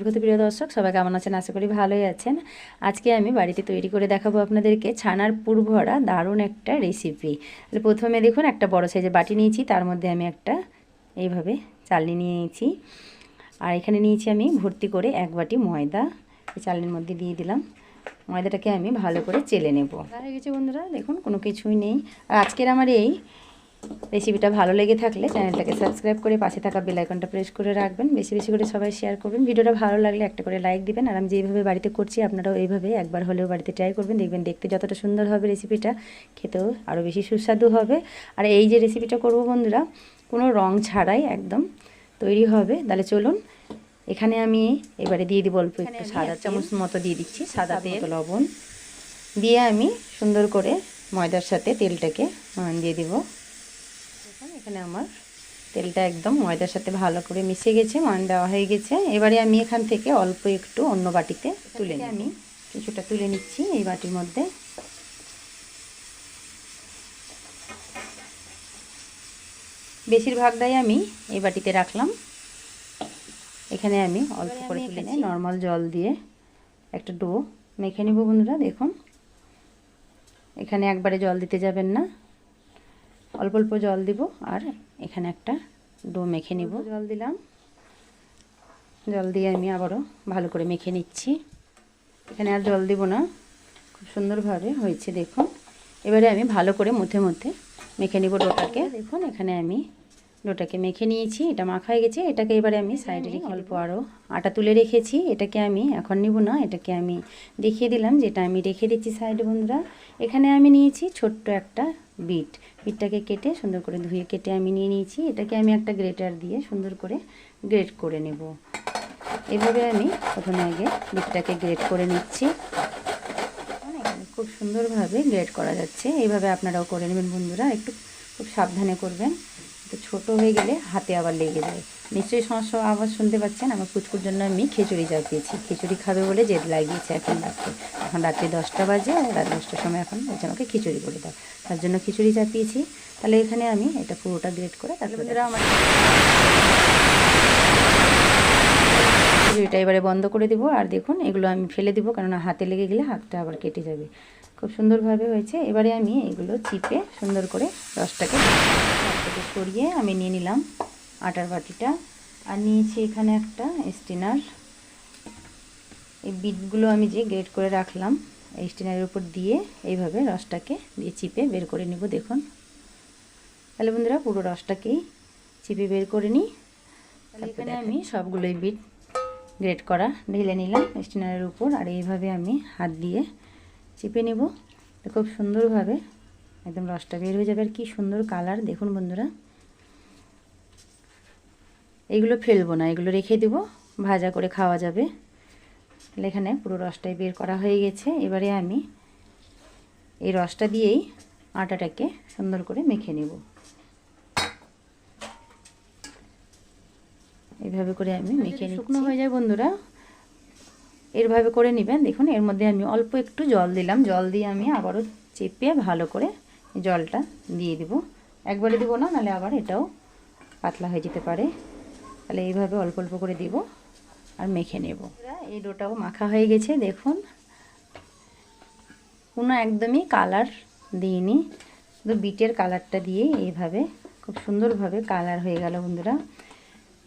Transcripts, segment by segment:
প্রতি প্রিয় দর্শক, সবাই কেমন আছেন? আশা করি ভালোই আছেন। আজকে আমি বাড়িতে তৈরি করে দেখাবো আপনাদেরকে ছানার পুর ভরা দারুণ একটা রেসিপি। প্রথমে দেখুন একটা বড় সাইজের বাটি নিয়েছি, তার মধ্যে আমি একটা এইভাবে চালনি নিয়ে নিয়েছি। আর এখানে নিয়েছি আমি ভর্তি করে 1 বাটি ময়দা, এই চালনির মধ্যে দিয়ে দিলাম। ময়দাটাকে আমি ভালো করে চেলে নেব। হয়ে গেছে বন্ধুরা, দেখুন কোনো কিছুই নেই। আর আজকের আমার এই রেসিপিটা ভালো লেগে থাকলে চ্যানেলটাকে সাবস্ক্রাইব করে পাশে থাকা বেল আইকনটা প্রেস করে রাখবেন। বেশি বেশি করে সবাই শেয়ার করবেন। ভিডিওটা ভালো লাগলে একটা করে লাইক দিবেন। আর আমি যেভাবে বাড়িতে করছি আপনারাও এইভাবে একবার হলেও বাড়িতে ট্রাই করবেন। দেখবেন দেখতে যতটা সুন্দর হবে রেসিপিটা, খেতেও আরও বেশি সুস্বাদু হবে। আর এই যে রেসিপিটা করব বন্ধুরা, কোনো রং ছাড়াই একদম তৈরি হবে। তাহলে চলুন, এখানে আমি এবারে দিয়ে দিব অল্প একটু সাদা চামচ মতো দিয়ে দিচ্ছি সাদা তেল, লবণ দিয়ে আমি সুন্দর করে ময়দার সাথে তেলটাকে দিয়ে দিব। এখানে আমার তেলটা একদম ময়দার সাথে ভালো করে মিশে গেছে, ময়দা দেওয়া হয়ে গেছে। এবারে আমি এখান থেকে অল্প একটু অন্য বাটিতে তুলে নিই। আমি কিছুটা তুলে নিচ্ছি এই বাটির মধ্যে। বেশিরভাগটাই আমি এই বাটিতে রাখলাম। এখানে আমি অল্প করে তুলে নিয়ে নর্মাল জল দিয়ে একটা ডো মেখে নেব বন্ধুরা। দেখুন, এখানে একবারে জল দিতে যাবেন না, অল্প অল্প জল দিব। আর এখানে একটা ডো মেখে নিব। জল দিলাম, জল দিয়ে আমি আবারও ভালো করে মেখে নিচ্ছি। এখানে আর জল দিব না, খুব সুন্দরভাবে হয়েছে দেখুন। এবারে আমি ভালো করে মধ্যে মধ্যে মেখে নিব ডোটাকে। দেখুন, এখানে আমি ডোটাকে মেখে নিয়েছি, এটা মাখা হয়ে গেছে। এটাকে এবারে আমি সাইডে রেখে অল্প আরও আটা তুলে রেখেছি, এটাকে আমি এখন নিব না, এটাকে আমি দেখিয়ে দিলাম যেটা আমি রেখে দিচ্ছি সাইডে বন্ধুরা। এখানে আমি নিয়েছি ছোট্ট একটা বিটটাকে কেটে সুন্দর করে ধুয়ে কেটে আমি নিয়ে নিয়েছি। এটাকে আমি একটা গ্রেটার দিয়ে সুন্দর করে গ্রেট করে নেব। এভাবে আমি প্রথমে আগে বিটটাকে গ্রেট করে নিচ্ছি। খুব সুন্দরভাবে গ্রেট করা যাচ্ছে, এইভাবে আপনারাও করে নেবেন বন্ধুরা। একটু খুব সাবধানে করবেন, একটু ছোটো হয়ে গেলে হাতে আবার লেগে যায়। নিশ্চয়ই সমস্যা আওয়াজ শুনতে পাচ্ছেন। আমার পুচকুর জন্য আমি খিচুড়ি চাপিয়েছি, খিচুড়ি খাবে বলে জেদ লাগিয়েছে এখন রাত্রে। এখন রাত্রি 10টা বাজে, রাত 10টার সময় এখন বলছে আমাকে খিচুড়ি করে দাও, তার জন্য খিচুড়ি চাপিয়েছি। তাহলে এখানে আমি এটা পুরোটা গ্রেট করে তারপরে আমার খিচুড়িটা এবারে বন্ধ করে দিব। আর দেখুন, এগুলো আমি ফেলে দিব, কেননা হাতে লেগে গেলে হাতটা আবার কেটে যাবে। খুব সুন্দরভাবে হয়েছে। এবারে আমি এগুলো চিপে সুন্দর করে রসটাকে সরিয়ে আমি নিয়ে নিলাম আটার বাটিটা। আর নিয়েছি এখানে একটা স্টিনার। এই বিটগুলো আমি যে গ্রেট করে রাখলাম এই স্টিনারের উপর দিয়ে এইভাবে রসটাকে দিয়ে চিপে বের করে নিব। দেখুন, তাহলে বন্ধুরা পুরো রসটাকেই চিপে বের করে নিই। তাহলে এখানে আমি সবগুলোই বিট গ্রেট করা ঢেলে নিলাম স্টিনারের উপর। আর এইভাবে আমি হাত দিয়ে চিপে নেব। খুব সুন্দরভাবে একদম রসটা বের হয়ে যাবে। আর কি সুন্দর কালার দেখুন বন্ধুরা। এইগুলো ফেলবো না, এগুলো রেখে দেব, ভাজা করে খাওয়া যাবে। তাহলে এখানে পুরো রসটাই বের করা হয়ে গেছে। এবারে আমি এই রসটা দিয়েই আটাটাকে সুন্দর করে মেখে নেব। এইভাবে করে আমি মেখে নিচ্ছি। শুকনো হয়ে যায় বন্ধুরা, এরভাবে করে নেবেন। দেখুন, এর মধ্যে আমি অল্প একটু জল দিলাম, জল দিয়ে আমি আবারও চেপে ভালো করে জলটা দিয়ে দিব। একবারে দিব না, নাহলে আবার এটাও পাতলা হয়ে যেতে পারে। তাহলে এইভাবে অল্প অল্প করে দিব আর মেখে নেব। এই ডোটাও মাখা হয়ে গেছে। দেখুন, কোনো একদমই কালার দিইনি, শুধু বিটের কালারটা দিয়ে এইভাবে খুব সুন্দরভাবে কালার হয়ে গেল বন্ধুরা।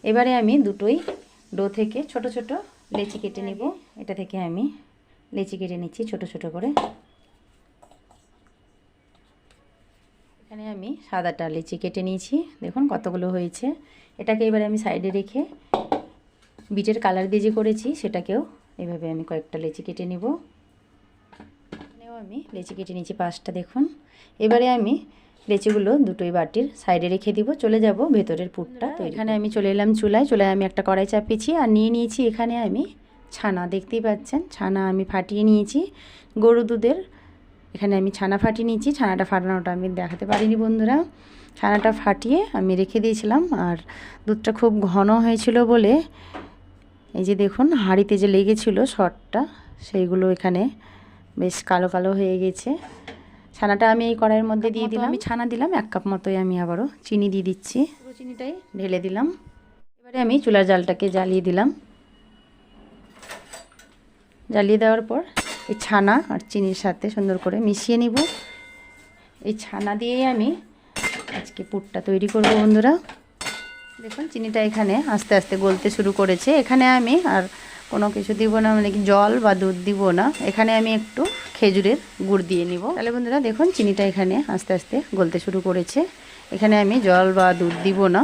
এবারে আমি দুটোই ডো থেকে ছোট ছোট লেচি কেটে নেব। এটা থেকে আমি লেচি কেটে নিচ্ছি ছোট ছোট করে। এখানে আমি সাদাটা লেচি কেটে নিয়েছি, দেখুন কতগুলো হয়েছে। এটাকে এবারে আমি সাইডে রেখে বিটের কালার দিয়ে যে করেছি সেটাকেও এভাবে আমি কয়েকটা লেচি কেটে নেব। এখানেও আমি লেচি কেটে নিয়েছি 5টা। দেখুন, এবারে আমি লেচিগুলো দুটোই বাটির সাইডে রেখে দিব। চলে যাব ভেতরের পুরটা। তো এখানে আমি চলে এলাম চুলায় আমি একটা কড়াই চাপিয়েছি। আর নিয়ে নিয়েছি এখানে আমি ছানা, দেখতেই পাচ্ছেন ছানা আমি ফাটিয়ে নিয়েছি গরু দুধের। এখানে আমি ছানা ফাটিয়ে নিয়েছি। ছানাটা ফাটানোটা আমি দেখাতে পারিনি বন্ধুরা। ছানাটা ফাটিয়ে আমি রেখে দিয়েছিলাম। আর দুধটা খুব ঘন হয়েছিল বলে এই যে দেখুন হাঁড়িতে যে লেগেছিল শর্টটা, সেইগুলো এখানে বেশ কালো কালো হয়ে গেছে। ছানাটা আমি এই কড়াইয়ের মধ্যে দিয়ে দিলাম। আমি ছানা দিলাম 1 কাপ মতোই। আমি আবারও চিনি দিয়ে দিচ্ছি, পুরো চিনিটাই ঢেলে দিলাম। এবারে আমি চুলার জালটাকে জ্বালিয়ে দিলাম। জ্বালিয়ে দেওয়ার পর এই ছানা আর চিনির সাথে সুন্দর করে মিশিয়ে নিব। এই ছানা দিয়েই আমি আজকে পুরটা তৈরি করব বন্ধুরা। দেখুন চিনিটা এখানে আস্তে আস্তে গলতে শুরু করেছে। এখানে আমি আর কোনো কিছু দিব না, মানে কি জল বা দুধ দিব না। এখানে আমি একটু খেজুরের গুড় দিয়ে নিব। তাহলে বন্ধুরা দেখুন চিনিটা এখানে আস্তে আস্তে গলতে শুরু করেছে। এখানে আমি জল বা দুধ দিব না,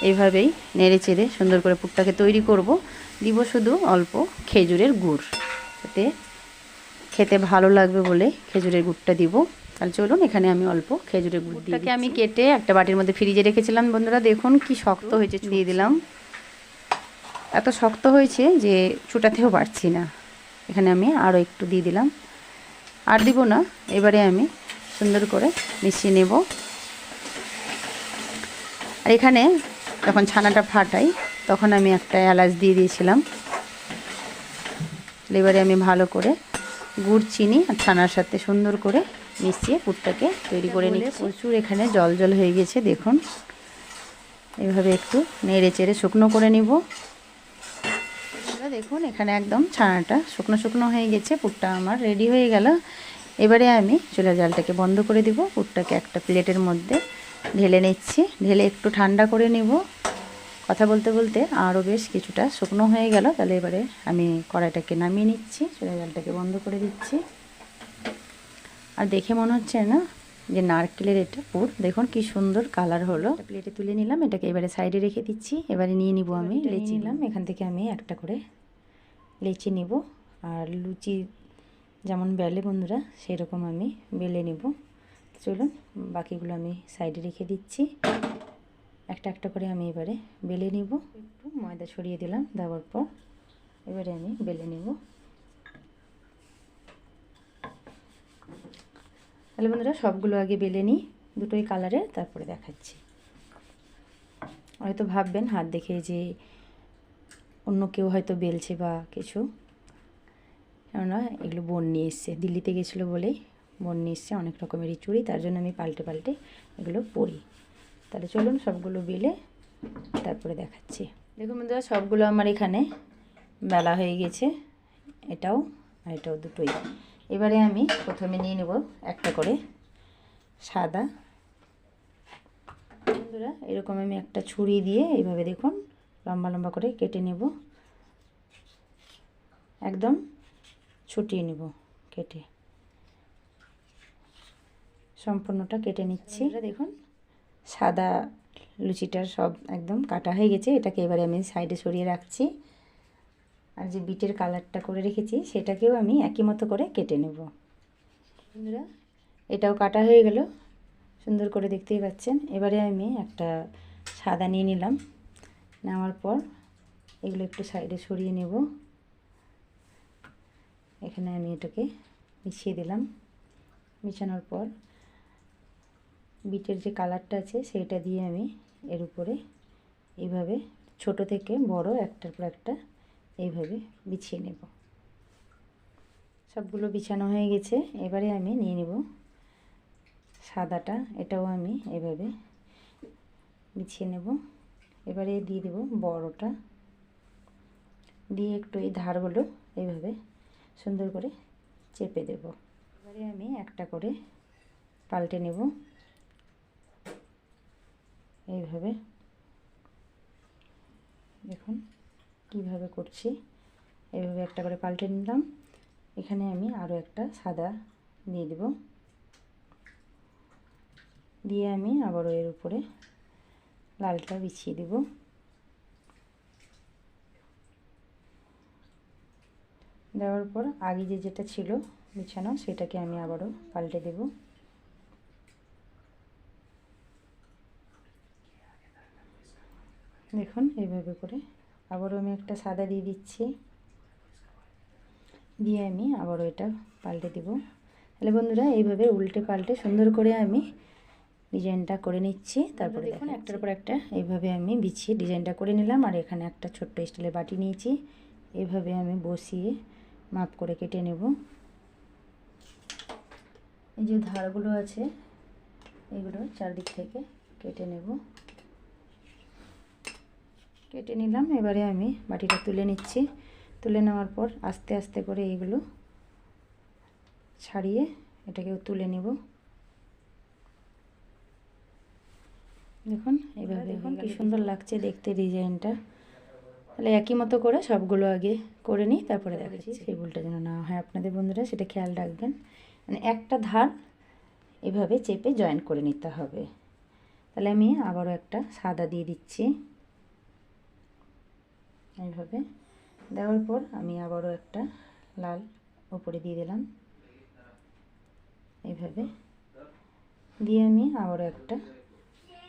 এইভাবেই নেড়ে চেড়ে সুন্দর করে পুরটাকে তৈরি করব। দিব শুধু অল্প খেজুরের গুড়, এতে খেতে ভালো লাগবে বলে খেজুরের গুড়টা দিব। তাহলে চলুন এখানে আমি অল্প খেজুরের গুড় দিয়ে আমি কেটে একটা বাটির মধ্যে ফ্রিজে রেখেছিলাম বন্ধুরা। দেখুন কি শক্ত হয়েছে, দিয়ে দিলাম। এত শক্ত হয়েছে যে ছুটাতেও পারছি না। এখানে আমি আরও একটু দিয়ে দিলাম, আর দিব না। এবারে আমি সুন্দর করে মিশিয়ে নেব। আর এখানে যখন ছানাটা ফাটাই তখন আমি একটা এলাচ দিয়ে দিয়েছিলাম। এবারে আমি ভালো করে গুড়, চিনি আর ছানার সাথে সুন্দর করে মিশিয়ে পুরটাকে তৈরি করে নিলে প্রচুর এখানে জল জল হয়ে গেছে। দেখুন এইভাবে একটু নেড়ে চেড়ে শুকনো করে নিব। দেখুন এখানে একদম ছানাটা শুকনো শুকনো হয়ে গেছে। পুরটা আমার রেডি হয়ে গেল। এবারে আমি চুলার জালটাকে বন্ধ করে দিব। পুরটাকে একটা প্লেটের মধ্যে ঢেলে নিচ্ছি। ঢেলে একটু ঠান্ডা করে নেব। কথা বলতে বলতে আরও বেশ কিছুটা শুকনো হয়ে গেল। তাহলে এবারে আমি কড়াইটাকে নামিয়ে নিচ্ছি, চুলার জালটাকে বন্ধ করে দিচ্ছি। আর দেখে মনে হচ্ছে না যে নারকেলের এটা পুর। দেখুন কি সুন্দর কালার হলো। প্লেটে তুলে নিলাম, এটাকে এবারে সাইডে রেখে দিচ্ছি। এবারে নিয়ে নিব আমি লেচি নিলাম। এখান থেকে আমি একটা করে লেচি নিব। আর লুচি যেমন বেলে বন্ধুরা সেই রকম আমি বেলে নিব। চলুন বাকিগুলো আমি সাইডে রেখে দিচ্ছি। একটা একটা করে আমি এবারে বেলে নিব। একটু ময়দা ছড়িয়ে দিলাম, দেওয়ার পর এবারে আমি বেলে নিব। তাহলে বন্ধুরা সবগুলো আগে বেলে নিই, দুটোই কালারের, তারপরে দেখাচ্ছি। হয়তো ভাববেন হাত দেখে যে অন্য কেউ হয়তো বেলছে বা কিছু, কেননা এগুলো বোন নিয়ে এসছে, দিল্লিতে গেছিলো বলেই বোন নিয়ে এসছে অনেক রকমেরই চুড়ি, তার জন্য আমি পাল্টে পাল্টে এগুলো পরি। তাহলে চলুন সবগুলো বেলে তারপরে দেখাচ্ছি। দেখুন বন্ধুরা সবগুলো আমার এখানে বেলা হয়ে গেছে, এটাও আর এটাও দুটোই। এবারে আমি প্রথমে নিয়ে নেব একটা করে সাদা। বন্ধুরা এরকম আমি একটা ছুরি দিয়ে এইভাবে দেখুন লম্বা লম্বা করে কেটে নেব, একদম ছুটিয়ে নেব। কেটে সম্পূর্ণটা কেটে নিচ্ছি। দেখুন সাদা লুচিটার সব একদম কাটা হয়ে গেছে। এটাকে এবারে আমি সাইডে সরিয়ে রাখছি। আর যে বিটের কালারটা করে রেখেছি সেটাকেও আমি একই মতো করে কেটে নেব। বন্ধুরা এটাও কাটা হয়ে গেল, সুন্দর করে দেখতেই পাচ্ছেন। এবারে আমি একটা সাদা নিয়ে নিলাম। নেওয়ার পর এগুলো একটু সাইডে সরিয়ে নেব। এখানে আমি এটাকে মিশিয়ে দিলাম। মিশানোর পর বিটের যে কালারটা আছে সেটা দিয়ে আমি এর উপরে এইভাবে ছোট থেকে বড় একটার পর একটা এইভাবে বিছিয়ে নেব। সবগুলো বিছানো হয়ে গেছে। এবারে আমি নিয়ে নেব সাদাটা, এটাও আমি এভাবে বিছিয়ে নেব। এবারে দিয়ে দেব বড়টা, দিয়ে একটু এই ধারগুলো এইভাবে সুন্দর করে চেপে দেব। এবারে আমি একটা করে পাল্টে নেব এইভাবে। দেখুন কিভাবে করছি, এইভাবে একটা করে পাল্টে নিলাম। এখানে আমি আরও একটা সাদা দিয়ে দেব, দিয়ে আমি আবারও এর উপরে লালটা বিছিয়ে দেব। দেওয়ার পর আগে যেটা ছিল বিছানো সেটাকে আমি আবারও পাল্টে দেব। দেখুন এইভাবে করে আবারও আমি একটা সাদা দিয়ে দিচ্ছি, দিয়ে আমি আবারও এটা পাল্টে দেব। তাহলে বন্ধুরা এইভাবে উল্টে পাল্টে সুন্দর করে আমি ডিজাইনটা করে নিচ্ছি। তারপরে দেখুন একটার পর একটা এইভাবে আমি বিছিয়ে ডিজাইনটা করে নিলাম। আর এখানে একটা ছোট্ট স্টিলের বাটি নিয়েছি, এইভাবে আমি বসিয়ে মাপ করে কেটে নেব। এই যে ধারগুলো আছে এগুলো চারদিক থেকে কেটে নেব। কেটে নিলাম। এবারে আমি বাটিটা তুলে নিচ্ছি। তুলে নেওয়ার পর আস্তে আস্তে করে এইগুলো ছাড়িয়ে এটাকেও তুলে নেব। দেখুন এইভাবে, দেখুন কি সুন্দর লাগছে দেখতে ডিজাইনটা। তাহলে একই মতো করে সবগুলো আগে করে নিই, তারপরে দেখাচ্ছি। সেই ভুলটা যেন না হয় আপনাদের বন্ধুরা, সেটা খেয়াল রাখবেন। মানে একটা ধার এভাবে চেপে জয়েন করে নিতে হবে। তাহলে আমি আবারও একটা সাদা দিয়ে দিচ্ছি। এইভাবে দেওয়ার পর আমি আবারও একটা লাল উপরে দিয়ে দিলাম। এইভাবে দিয়ে আমি আবারও একটা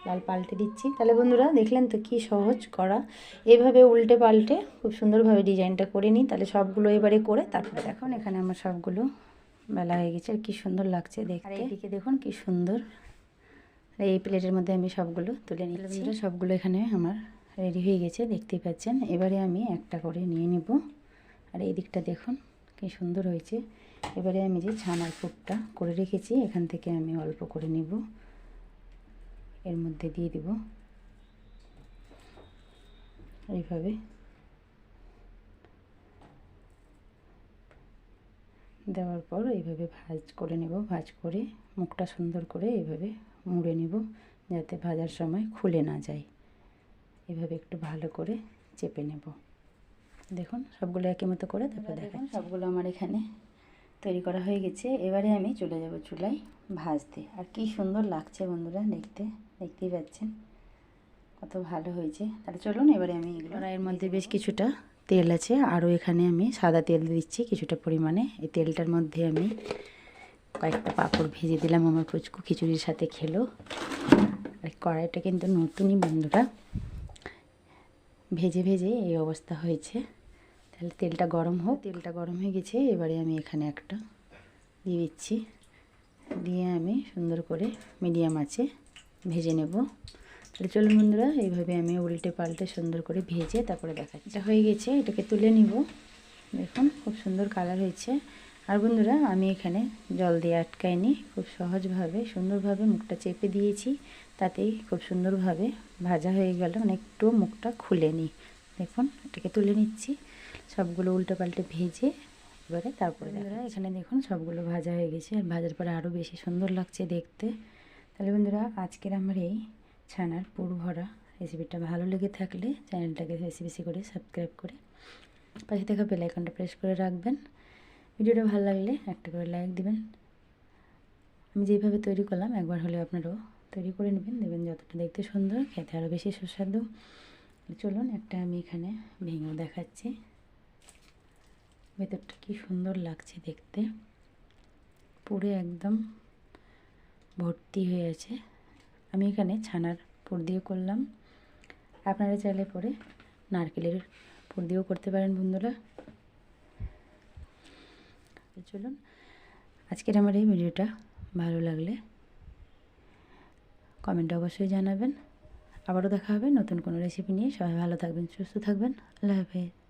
লাল পাল্টে দিচ্ছি। তাহলে বন্ধুরা দেখলেন তো কি সহজ করা। এইভাবে উল্টে পাল্টে খুব সুন্দরভাবে ডিজাইনটা করে নিই। তাহলে সবগুলো এবারে করে তারপরে দেখুন এখানে আমার সবগুলো বেলা হয়ে গেছে আর কি সুন্দর লাগছে দেখতে। আর এইদিকে দেখুন কি সুন্দর। এই প্লেটের মধ্যে আমি সবগুলো তুলে নিচ্ছি। সবগুলো এখানে আমার রেডি হয়ে গেছে দেখতেই পাচ্ছেন। এবারে আমি একটা করে নিয়ে নিব। আর এই দিকটা দেখুন কি সুন্দর হয়েছে। এবারে আমি যে ছানার পুরটা করে রেখেছি এখান থেকে আমি অল্প করে নিব, এর মধ্যে দিয়ে দিব। এইভাবে দেওয়ার পর এইভাবে ভাঁজ করে নেব। ভাঁজ করে মুখটা সুন্দর করে এইভাবে মুড়ে নেব, যাতে ভাজার সময় খুলে না যায়। এভাবে একটু ভালো করে চেপে নেব। দেখুন সবগুলো একই মতো করে তারপর দেখুন সবগুলো আমার এখানে তৈরি করা হয়ে গেছে। এবারে আমি চলে যাব চুলায় ভাজতে। আর কি সুন্দর লাগছে বন্ধুরা দেখতে, দেখতেই পাচ্ছেন কত ভালো হয়েছে। তাহলে চলুন এবারে আমি এগুলো, এর মধ্যে বেশ কিছুটা তেল আছে, আরও এখানে আমি সাদা তেল দিচ্ছি কিছুটা পরিমাণে। এই তেলটার মধ্যে আমি কয়েকটা পাঁপড় ভেজে দিলাম, আমার পুচকু খিচুড়ির সাথে খেলো। আর কড়াইটা কিন্তু নতুনই বন্ধুরা, ভেজে ভেজে এই অবস্থা হয়েছে। তাহলে তেলটা গরম হোক। তেলটা গরম হয়ে গেছে, এবারে আমি এখানে একটা দিয়ে দিচ্ছি। দিয়ে আমি সুন্দর করে মিডিয়াম আঁচে ভেজে নেব। তাহলে চলুন বন্ধুরা এইভাবে আমি উল্টে পাল্টে সুন্দর করে ভেজে তারপরে দেখাচ্ছি। এটা হয়ে গেছে, এটাকে তুলে নিব। দেখুন খুব সুন্দর কালার হয়েছে। আর বন্ধুরা আমি এখানে জল দিয়ে আটকাইনি, খুব সহজভাবে সুন্দরভাবে মুখটা চেপে দিয়েছি, তাতেই খুব সুন্দরভাবে ভাজা হয়ে গেল। মানে একটু মুখটা খুলে নিই। দেখুন এটাকে তুলে নিচ্ছি, সবগুলো উল্টে পাল্টে ভেজে এবারে তারপরে বন্ধুরা এখানে দেখুন সবগুলো ভাজা হয়ে গেছে। আর ভাজার পরে আরও বেশি সুন্দর লাগছে দেখতে। তাহলে বন্ধুরা আজকের আমার এই ছানার পুর ভরা রেসিপিটা ভালো লেগে থাকলে চ্যানেলটাকে বেশি বেশি করে সাবস্ক্রাইব করে পাশে থাকা বেল আইকনটা প্রেস করে রাখবেন। ভিডিওটা ভালো লাগলে একটা করে লাইক দিবেন। আমি যেভাবে তৈরি করলাম একবার হলে আপনারাও তৈরি করে নেবেন, দেখবেন যতটা দেখতে সুন্দর, খেতে আরও বেশি সুস্বাদু। চলুন একটা আমি এখানে ভেঙেও দেখাচ্ছি। ভেতরটা কি সুন্দর লাগছে দেখতে, পুরো একদম ভর্তি হয়ে আছে। আমি এখানে ছানার পুর দিয়ে করলাম, আপনারা চাইলে পরে নারকেলের পুর দিয়েও করতে পারেন বন্ধুরা। চলুন আজকের আমার এই ভিডিওটা ভালো লাগলে কমেন্টে অবশ্যই জানাবেন। আবারও দেখা হবে নতুন কোনো রেসিপি নিয়ে। সবাই ভালো থাকবেন, সুস্থ থাকবেন। আল্লাহ হাফেজ।